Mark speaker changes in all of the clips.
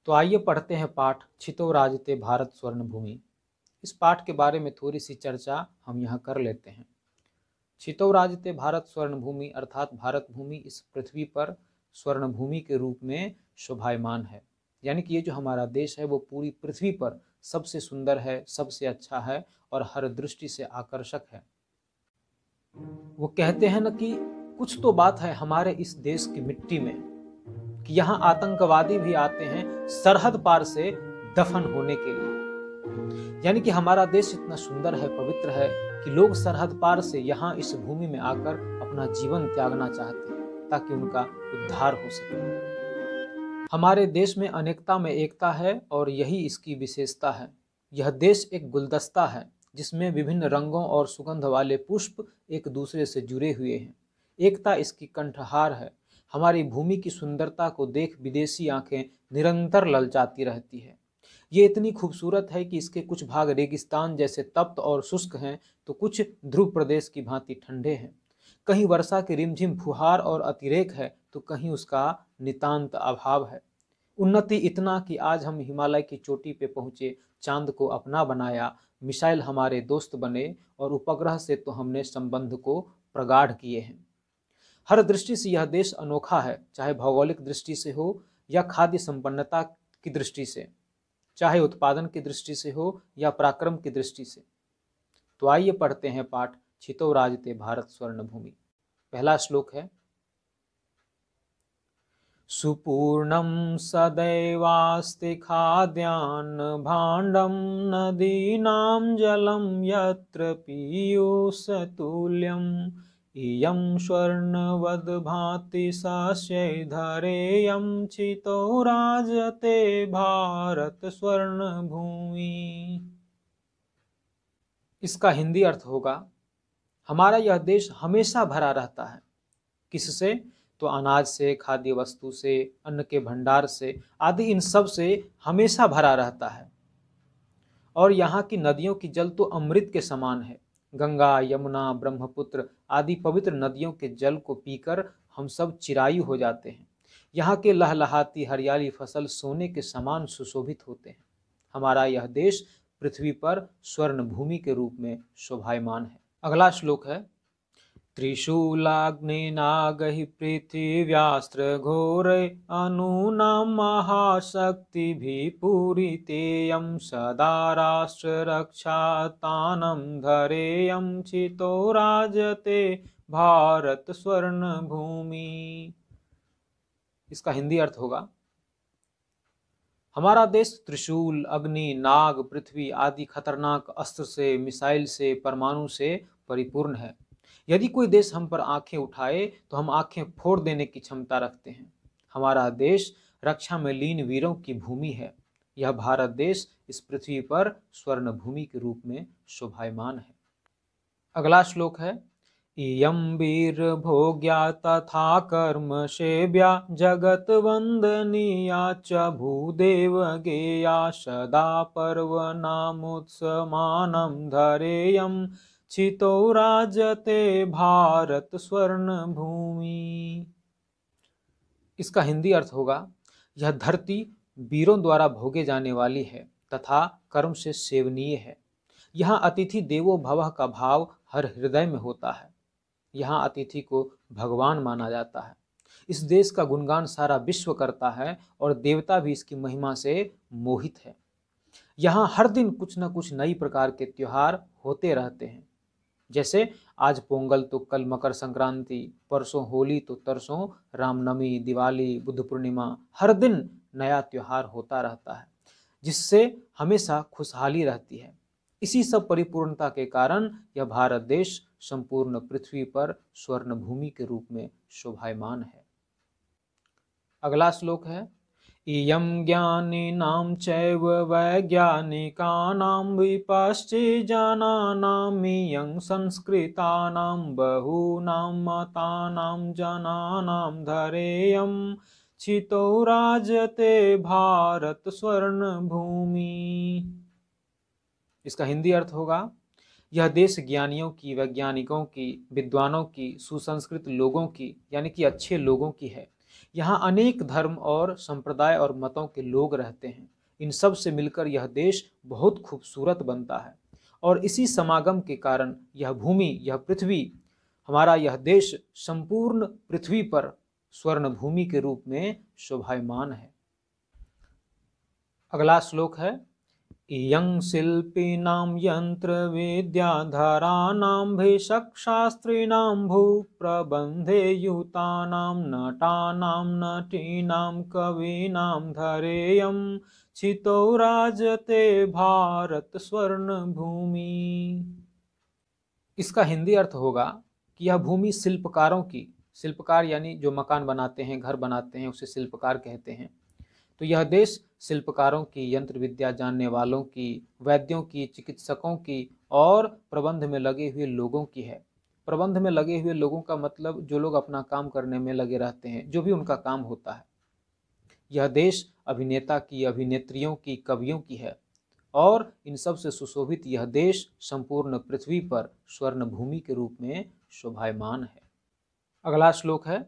Speaker 1: तो आइए पढ़ते हैं पाठ छितो राजते भारत स्वर्ण भूमि। इस पाठ के बारे में थोड़ी सी चर्चा हम यहाँ कर लेते हैं। छितो राजते भारत स्वर्ण भूमि अर्थात भारत भूमि इस पृथ्वी पर स्वर्ण भूमि के रूप में शोभायमान है। यानी कि ये जो हमारा देश है वो पूरी पृथ्वी पर सबसे सुंदर है, सबसे अच्छा है और हर दृष्टि से आकर्षक है। वो कहते हैं ना कि कुछ तो बात है हमारे इस देश की मिट्टी में कि यहाँ आतंकवादी भी आते हैं सरहद पार से दफन होने के लिए। यानी कि हमारा देश इतना सुंदर है, पवित्र है कि लोग सरहद पार से यहाँ इस भूमि में आकर अपना जीवन त्यागना चाहते हैं ताकि उनका उद्धार हो सके। हमारे देश में अनेकता में एकता है और यही इसकी विशेषता है। यह देश एक गुलदस्ता है जिसमें विभिन्न रंगों और सुगंध वाले पुष्प एक दूसरे से जुड़े हुए हैं। एकता इसकी कंठहार है। हमारी भूमि की सुंदरता को देख विदेशी आंखें निरंतर ललचाती रहती है। ये इतनी खूबसूरत है कि इसके कुछ भाग रेगिस्तान जैसे तप्त और शुष्क हैं तो कुछ ध्रुव प्रदेश की भांति ठंडे हैं। कहीं वर्षा की रिमझिम फुहार और अतिरेक है तो कहीं उसका नितांत अभाव है। उन्नति इतना कि आज हम हिमालय की चोटी पे पहुंचे, चांद को अपना बनाया, मिसाइल हमारे दोस्त बने और उपग्रह से तो हमने संबंध को प्रगाढ़ किए हैं। हर दृष्टि से यह देश अनोखा है, चाहे भौगोलिक दृष्टि से हो या खाद्य संपन्नता की दृष्टि से, चाहे उत्पादन की दृष्टि से हो या पराक्रम की दृष्टि से। तो आइए पढ़ते हैं पाठ छितो राजते भारत स्वर्ण भूमि। पहला श्लोक है, सुपूर्णं सदैवास्ति खाद्यान्न भाण्डं नदीनां जलं यत्र पीयूषतुल्यम् इयं स्वर्णवद् भाति सस्यैर्धरेयं छितो राजते भारत स्वर्ण भूमि। इसका हिंदी अर्थ होगा, हमारा यह देश हमेशा भरा रहता है। किससे? तो अनाज से, खाद्य वस्तु से, अन्न के भंडार से आदि इन सब से हमेशा भरा रहता है। और यहाँ की नदियों की जल तो अमृत के समान है। गंगा, यमुना, ब्रह्मपुत्र आदि पवित्र नदियों के जल को पीकर हम सब चिरायु हो जाते हैं। यहाँ के लहलहाती हरियाली फसल सोने के समान सुशोभित होते हैं। हमारा यह देश पृथ्वी पर स्वर्ण भूमि के रूप में शोभायमान है। अगला श्लोक है, त्रिशूलाग्निनागहि पृथिव्यास्त्र घोरै अनूनां महाशक्तिभिः पूरितेयं सदा राष्ट्र रक्षातानं धरेयं छितो राजते भारत स्वर्ण भूमि। इसका हिंदी अर्थ होगा, हमारा देश त्रिशूल, अग्नि, नाग, पृथ्वी आदि खतरनाक अस्त्र से, मिसाइल से, परमाणु से परिपूर्ण है। यदि कोई देश हम पर आंखें उठाए तो हम आंखें फोड़ देने की क्षमता रखते हैं। हमारा देश रक्षा में लीन वीरों की भूमि है। यह भारत देश इस पृथ्वी पर स्वर्ण भूमि के रूप में शोभायमान है। अगला श्लोक है, इयं वीर भोग्या तथा कर्म सेव्या जगत वंदनीया च भूदेव गेया सदा पर्व नामोत्समानं धरेयं छितो राजते भारत स्वर्ण भूमि। इसका हिंदी अर्थ होगा, यह धरती वीरों द्वारा भोगे जाने वाली है तथा कर्म से सेवनीय है। यहाँ अतिथि देवो भवः का भाव हर हृदय में होता है। यहाँ अतिथि को भगवान माना जाता है। इस देश का गुणगान सारा विश्व करता है और देवता भी इसकी महिमा से मोहित है। यहाँ हर दिन कुछ न कुछ नई प्रकार के त्योहार होते रहते हैं। जैसे आज पोंगल तो कल मकर संक्रांति, परसों होली तो तरसों रामनवमी, दिवाली, बुद्ध पूर्णिमा, हर दिन नया त्योहार होता रहता है जिससे हमेशा खुशहाली रहती है। इसी सब परिपूर्णता के कारण यह भारत देश संपूर्ण पृथ्वी पर स्वर्ण भूमि के रूप में शोभायमान है। अगला श्लोक है, इयं ज्ञानिनां चैव वैज्ञानिकानां विपश्चिज्जनानां इयं संस्कृतानां बहूनां मतानां जनानां धरेयं छितो राजते भारत स्वर्ण भूमि। इसका हिंदी अर्थ होगा, यह देश ज्ञानियों की, वैज्ञानिकों की, विद्वानों की, सुसंस्कृत लोगों की यानी कि अच्छे लोगों की है। यहाँ अनेक धर्म और संप्रदाय और मतों के लोग रहते हैं। इन सब से मिलकर यह देश बहुत खूबसूरत बनता है और इसी समागम के कारण यह भूमि, यह पृथ्वी, हमारा यह देश संपूर्ण पृथ्वी पर स्वर्ण भूमि के रूप में शोभायमान है। अगला श्लोक है, इयं शिल्पिनां यंत्र विद्याधराणां भेषक्शास्त्रिणां भूप्रबन्धे युतानां नटानां नटीनां कवीनां धरेयं छितो राजते भारत स्वर्ण भूमि। इसका हिंदी अर्थ होगा कि यह भूमि शिल्पकारों की, शिल्पकार यानी जो मकान बनाते हैं, घर बनाते हैं, उसे शिल्पकार कहते हैं। तो यह देश शिल्पकारों की, यंत्र विद्या जानने वालों की, वैद्यों की, चिकित्सकों की और प्रबंध में लगे हुए लोगों की है। प्रबंध में लगे हुए लोगों का मतलब जो लोग अपना काम करने में लगे रहते हैं, जो भी उनका काम होता है। यह देश अभिनेता की, अभिनेत्रियों की, कवियों की है और इन सब से सुशोभित यह देश संपूर्ण पृथ्वी पर स्वर्ण भूमि के रूप में शोभायमान है। अगला श्लोक है,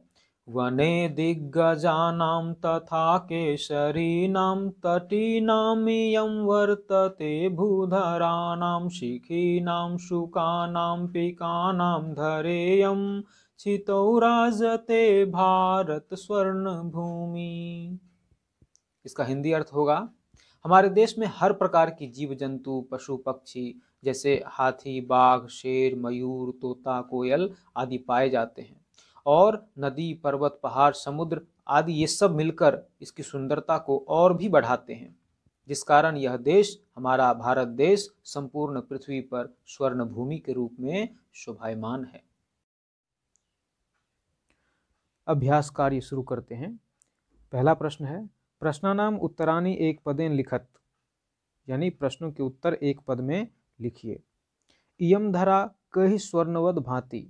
Speaker 1: वने दिग्गजानां तथा केसरीणां तटीनामियं वर्तते भूधराणां शिखीनां शुकानां पिकानां धरेयं छितो राजते भारत स्वर्ण भूमि। इसका हिंदी अर्थ होगा, हमारे देश में हर प्रकार की जीव जंतु, पशु पक्षी जैसे हाथी, बाघ, शेर, मयूर, तोता, कोयल आदि पाए जाते हैं और नदी, पर्वत, पहाड़, समुद्र आदि ये सब मिलकर इसकी सुंदरता को और भी बढ़ाते हैं, जिस कारण यह देश, हमारा भारत देश, संपूर्ण पृथ्वी पर स्वर्ण भूमि के रूप में शोभायमान है। अभ्यास कार्य शुरू करते हैं। पहला प्रश्न है, प्रश्नानाम उत्तराणि एक पदेन लिखत, यानी प्रश्नों के उत्तर एक पद में लिखिए। इयं धरा कहि स्वर्णवद भांति,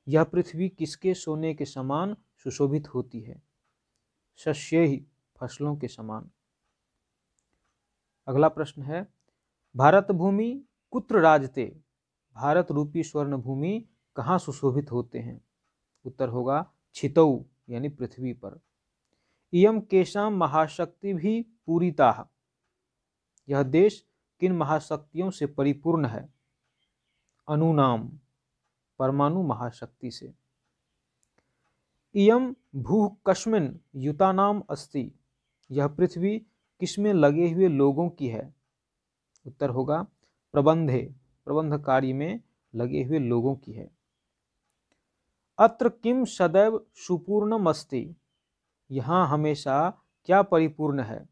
Speaker 1: यह पृथ्वी किसके सोने के समान सुशोभित होती है? शस्यैहि, फसलों के समान। अगला प्रश्न है, भारत भूमि कुत्र राजते, भारत रूपी स्वर्ण भूमि कहाँ सुशोभित होते हैं? उत्तर होगा छितौ, यानी पृथ्वी पर। इयं केषां महाशक्ति भी पूरिताः, यह देश किन महाशक्तियों से परिपूर्ण है? अणूनाम, परमाणु महाशक्ति से। इयं भूः कस्मिन् युतानाम अस्ति, यह पृथ्वी किसमें लगे हुए लोगों की है? उत्तर होगा प्रबंधे, प्रबंध कार्य में लगे हुए लोगों की है। अत्र किम सदैव सुपूर्णम अस्ति, यहाँ हमेशा क्या परिपूर्ण है?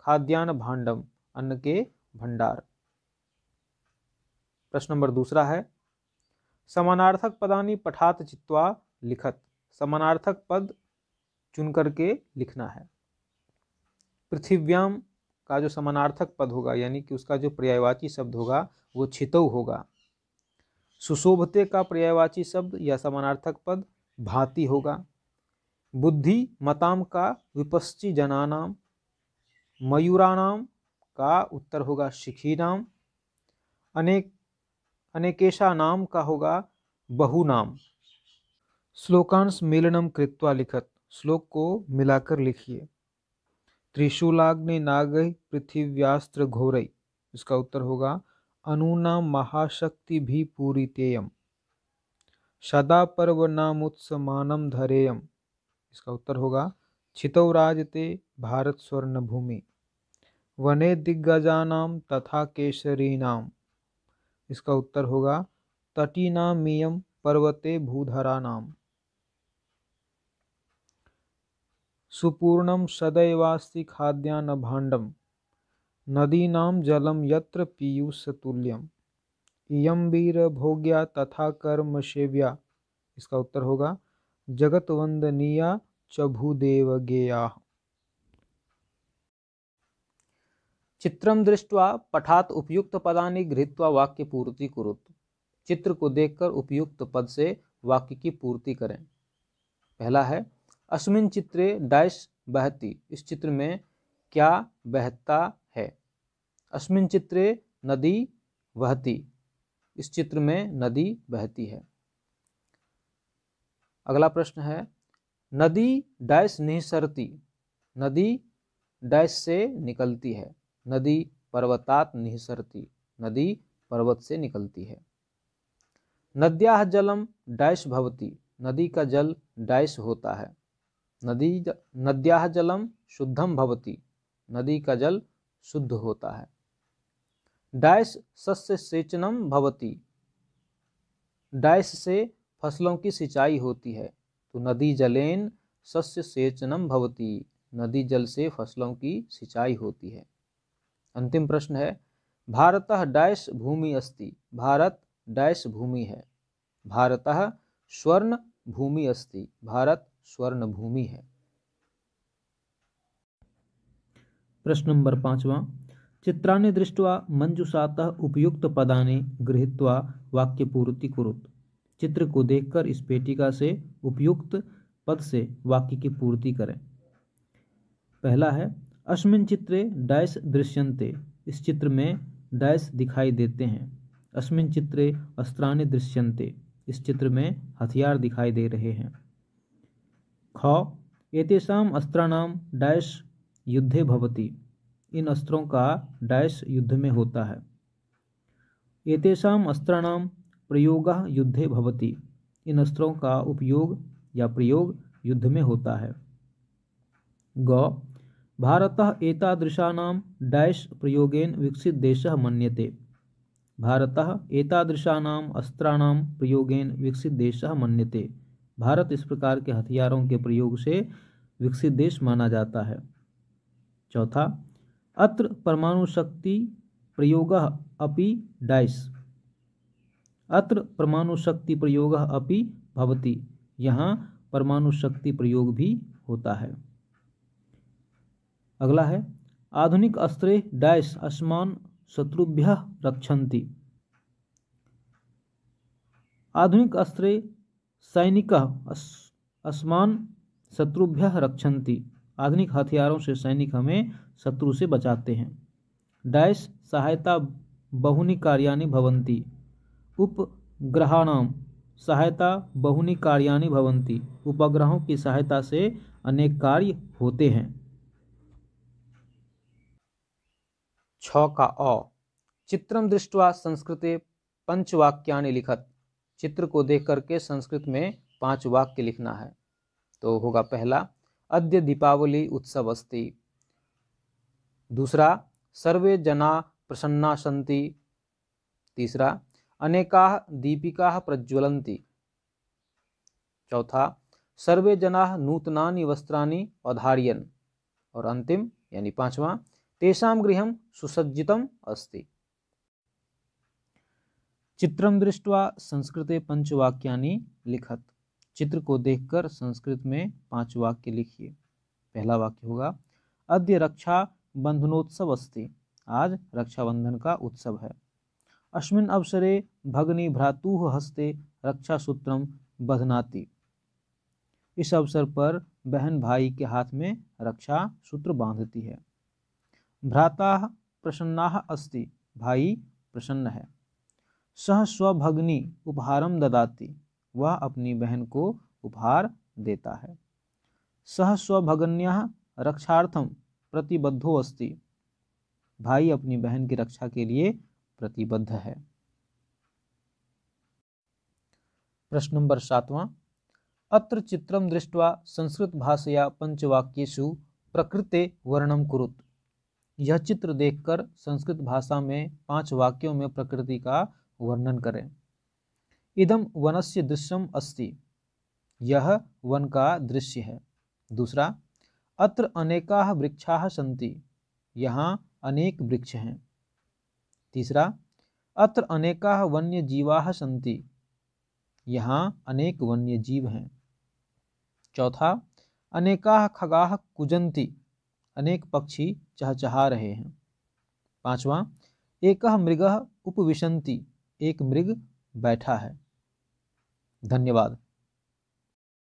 Speaker 1: खाद्यान्न भांडम, अन्न के भंडार। प्रश्न नंबर दूसरा है, समानार्थक पदानि पठात चित्वा लिखत, समानार्थक पद चुन करके लिखना है। पृथिव्याम का जो समानार्थक पद होगा, यानी कि उसका जो पर्यायवाची शब्द होगा वो छितौ होगा। सुशोभते का पर्यायवाची शब्द या समानार्थक पद भांति होगा। बुद्धि मताम का विपश्ची जनानाम, मयूरानाम का उत्तर होगा शिखीनाम। अनेकेशा नाम का होगा बहुनाम। श्लोकांश मेलनम कृत्वा लिखत, श्लोक को मिलाकर लिखिए। त्रिशूलाग्नि नागै पृथिव्यास्त्र घोरै, इसका उत्तर होगा अनूनाम महाशक्ति भी पूरितेयम। सदा पर्व नामुत्समानम धरेयम, इसका उत्तर होगा छितौ राजते भारत स्वर्ण भूमि। वने दिग्गजानाम तथा केसरीनाम, इसका उत्तर होगा तटीनामियम पर्वते भूधरानाम। सुपूर्णम सदैवास्ति खाद्यान्न भांडम, नदीनां जलम यत्र पीयूषतुल्यम। इयं वीर भोग्या तथा कर्म सेव्या, इसका उत्तर होगा जगत वंदनीया च भूदेव गेया। चित्रम दृष्ट्वा पठात उपयुक्त पदानि गृहीत्वा वाक्य पूर्ति कुरुत, चित्र को देखकर उपयुक्त पद से वाक्य की पूर्ति करें। पहला है, अस्मिन चित्रे डैश बहती, इस चित्र में क्या बहता है? अस्मिन चित्रे नदी बहती, इस चित्र में नदी बहती है। अगला प्रश्न है, नदी डैश निःसरति, नदी डैश से निकलती है। नदी पर्वतात निःसरति, नदी पर्वत से निकलती है। नद्याः जलम डैश भवति, नदी का जल डैश होता है। नद्याः जलम शुद्धम भवति, नदी का जल शुद्ध होता है। डैश सस्य सेचनम भवति, डैश से फसलों की सिंचाई होती है। तो नदी जलेन सस्य सेचनम भवति, नदी जल से फसलों की सिंचाई होती है। अंतिम प्रश्न है, भारतः डैश भूमि अस्ति, भारत डैश भूमि है। भारतः स्वर्ण भूमि अस्ति, भारत स्वर्ण भूमि है। प्रश्न नंबर 5वां, चित्राणि दृष्ट्वा मंजूषातः उपयुक्त पदानि गृहीत्वा वाक्य पूर्ति कुरुत। चित्र को देखकर इस पेटिका से उपयुक्त पद से वाक्य की पूर्ति करें। पहला है, अस्मिन् चित्रे डैश दृश्यन्ते, इस चित्र में डैश दिखाई देते हैं। अस्मिन् चित्रे अस्त्राणि दृश्यन्ते, इस चित्र में हथियार दिखाई दे रहे हैं। ख, एतेषाम् अस्त्राणां डैश युद्धे भवति, इन अस्त्रों का डैश युद्ध में होता है। एतेषाम् अस्त्राणां प्रयोगः युद्धे भवति, इन अस्त्रों का उपयोग या प्रयोग युद्ध में होता है। ग, भारतः एतादृशानां डैश प्रयोगेन विकसित देशः मन्यते, भारतः एतादृशानां अस्त्राणां प्रयोगेन विकसित देशः मन्यते, भारत इस प्रकार के हथियारों के प्रयोग से विकसित देश माना जाता है। चौथा, अत्र परमाणु शक्ति प्रयोगः अपि डैश, अत्र परमाणु शक्ति प्रयोगः अपि भवति, यहाँ परमाणु शक्ति प्रयोग भी होता है। अगला है, आधुनिक अस्त्रे डैश अस्मान् शत्रुभ्यः रक्षन्ति, आधुनिक अस्त्रे सैनिकः अस्मान् शत्रुभ्यः रक्षन्ति, आधुनिक हथियारों से सैनिक हमें शत्रु से बचाते हैं। डैश सहायता बहुनि कार्याणि भवन्ति, उपग्रहाणां सहायता बहुनि कार्याणि भवन्ति, उपग्रहों की सहायता से अनेक कार्य होते हैं। 6 का अ, चित्रम दृष्ट्वा संस्कृते पंचवाक्यानि लिखत, चित्र को देख करके संस्कृत में 5 वाक्य लिखना है। तो होगा पहला, अद्य दीपावली उत्सव अस्ति। दूसरा, सर्वे जना प्रसन्ना सन्ति। तीसरा, अनेकाः दीपिकाः प्रज्वलन्ति। चौथा, सर्वे जनाः नूतनानि वस्त्राणि अधारयन्। और अंतिम यानी 5वां, तेषां गृहं सुसज्जितम् अस्ति। चित्रं दृष्ट्वा संस्कृते पंचवाक्यानि लिखत, चित्र को देखकर संस्कृत में 5 वाक्य लिखिए। पहला वाक्य होगा, अद्य रक्षा बंधनोत्सव अस्ति, आज रक्षाबंधन का उत्सव है। अस्मिन् अवसरे भगिनी भ्रातुः हस्ते रक्षासूत्रं बध्नाति, इस अवसर पर बहन भाई के हाथ में रक्षा सूत्र बांधती है। भ्राता प्रसन्नाः अस्ति, भाई प्रसन्न है। सह स्वभगिनी उपहारं ददाति, वह अपनी बहन को उपहार देता है। सह स्वभगिन्याः रक्षार्थं प्रतिबद्धो अस्ति, भाई अपनी बहन की रक्षा के लिए प्रतिबद्ध है। प्रश्न नंबर 7वां, अत्र चित्रं दृष्ट्वा संस्कृत भाषया पंचवाक्येषु प्रकृते वर्णनं कुरुत, यह चित्र देखकर संस्कृत भाषा में 5 वाक्यों में प्रकृति का वर्णन करें। इदं वनस्य दृश्यम अस्ति, यह वन का दृश्य है। दूसरा, अत्र अनेकाः वृक्षाः सन्ति, यहाँ अनेक वृक्ष हैं। तीसरा, अत्र अनेकाः वन्यजीवाः सन्ति, यहाँ अनेक वन्य जीव हैं। चौथा, अनेकाः खगाः कूजन्ति, अनेक पक्षी चहचहा रहे हैं। पांचवा, एकः मृगः उपविशन्ति, एक मृग बैठा है। धन्यवाद।